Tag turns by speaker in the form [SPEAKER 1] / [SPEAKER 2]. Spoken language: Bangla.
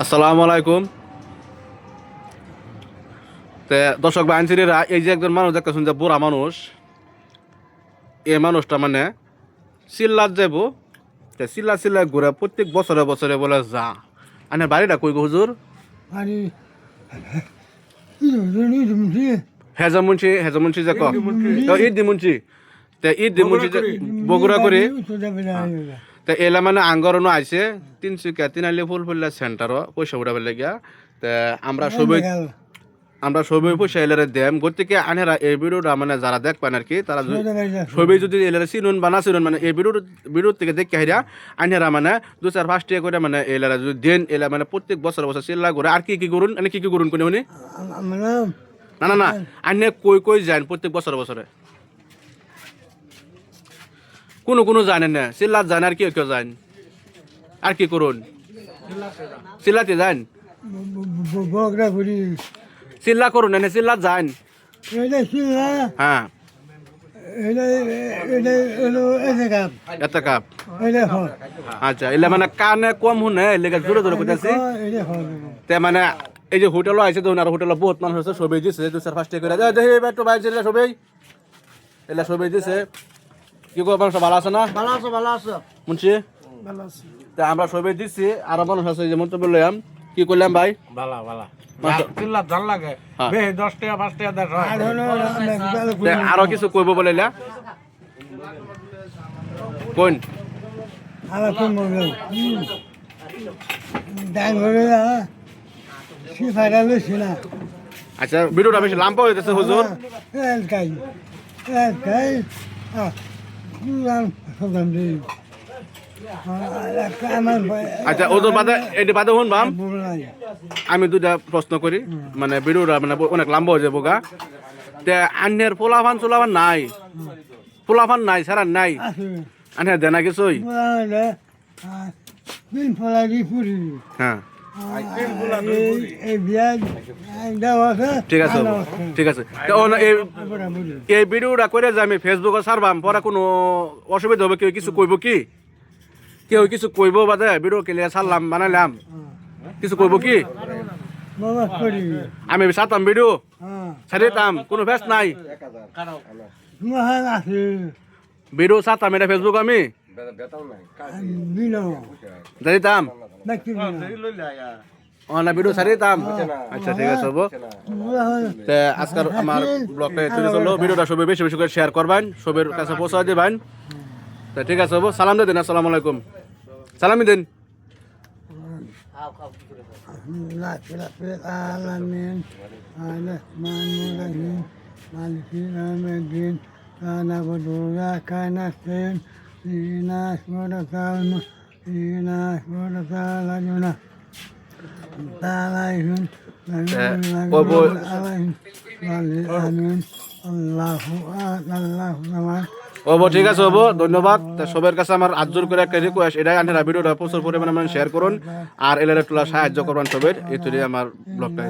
[SPEAKER 1] আসসালামু আলাইকুম। তে দর্শক বা আইনজীবীরা এই যে একজন মানুষ দেখতেছেন যে বুড়া মানুষ, এই মানুষটা মানে চিল্লাত যাবো, চিল্লা চিল্লা ঘুরে প্রত্যেক বছরে বছরে বলে যা। আনে বাড়িটা কই গো হুজুর?
[SPEAKER 2] মানে মুন্সি
[SPEAKER 1] হেজমুন্সি যে ঈদ দি মুন্সি, তে ঈদ দি মুন্সি যে বগুড়া করে তে এলা মানে আঙ্গরনো আইছে তিনসুকিয়া তিনালি ফুলফুল্লা সেন্টারও পয়সা উঠাবে লাগিয়া। তে আমরা সবই পয়সা এলারে দেম গতিকে আনেরা এই ভিডিওটা মানে যারা দেখবেন আর কি তারা সবই যদি এলারে চিনুন বা না চিনুন মানে এই ভিডিও থেকে দেখে হাইরা আনেরা মানে 2-4-5 টাকা করে মানে এলারা যদি দেন এলা মানে প্রত্যেক বছর বছর চিল্লা করে আর কি করুন মানে কি করুন কোনে উনি না না না আনে কই যান প্রত্যেক বছর বছরে কোনো জানেন না চিল্লাত যান আর কি কেউ যান আর কি করুন চিল্লাতে যান
[SPEAKER 2] বগরা করি
[SPEAKER 1] চিল্লা করুন এনে চিল্লাত যান
[SPEAKER 2] এটা শিলা
[SPEAKER 1] হ্যাঁ
[SPEAKER 2] এটা এটা এটা এটা কাপ
[SPEAKER 1] এত কাপ
[SPEAKER 2] এটা হয়
[SPEAKER 1] আচ্ছা এলে মানে কানে কম শুনে লেগে জোরে জোরে কইতাছি
[SPEAKER 2] এটা হয়
[SPEAKER 1] তে মানে এই যে হোটেলও আইছে তো আর হোটেলে বহুত মানুষ আছে সবাই দিছে 2-4-5 টাকা করে দেখি একটু বাইরে সবাই এলা সবাই দিছে কি গো মানুষ ভালো আছে না
[SPEAKER 2] ভালো আছে
[SPEAKER 1] মুন্সি
[SPEAKER 2] ভালো আছে
[SPEAKER 1] তে আমরা সবাই দিছি আর মানুষ আছে যে মন্তব্য লইলাম কি করলাম ভাই
[SPEAKER 3] বালা চিল্লা জাল লাগে
[SPEAKER 1] হ্যাঁ।
[SPEAKER 3] বে 10 টাকা 5 টাকা দেশ হয়
[SPEAKER 1] তে আরো কিছু কইব বলাইলা কোন
[SPEAKER 2] আমার কোন বলবো ডাং হয়ে যা সি ফাইনালে ছিলা
[SPEAKER 1] আচ্ছা ভিডিওটা বেশি লম্বা হইতেছে হুজুর
[SPEAKER 2] কাই
[SPEAKER 1] আচ্ছা ওদের বাদে এটি বাদে শুন বাম আমি দুটা প্রশ্ন করি মানে ভিডিওটা মানে অনেক লম্বা হয়ে যাবো গা তে আন্যের পোলাফান নাই সারা নাই আন্যের দেনা কিছুই হ্যাঁ ঠিক আছে ঠিক আছে তো এই ভিডিওটা করে যে আমি ফেসবুকে ছাড়বাম পরে কোনো অসুবিধা হবে কেউ কিছু কইব কি কেউ কিছু কইব বাদে ভিডিও কেলিয়া ছাড়লাম বানাইলাম কিছু কইব কি আমি ছাড়তাম ভিডিও ছাড়িতাম কোনো ফেস নাই ভিডিও ছাড়তাম এটা ফেসবুক আমি ছাড়িতাম না ভিডিও ছাড়িতাম আচ্ছা ঠিক আছে হবো আজকাল আমার ব্লগটা তুলে চললো ভিডিওটা সবাই বেশি বেশি করে শেয়ার করবেন সবের কাছে পৌঁছা দিবেন তা ঠিক আছে হবো সালাম দিয়ে দিন আসসালামু আলাইকুম সালামি দিন
[SPEAKER 2] العالمين الرحمن الرحيم مالك يوم الدين نعبد وإياك نستعين اهدنا الصراط المستقيم صراط الذين أنعمت عليهم آمين الله الصمد
[SPEAKER 1] হবো ঠিক আছে হবো ধন্যবাদ সবার কাছে আমার আজর করে একটা রিকোয়েস্ট এটাই আন্ধারা ভিডিওটা প্রচুর পরিমাণে শেয়ার করুন আর এলারে তোলা সাহায্য করবেন সবের এই আমার ব্লগটা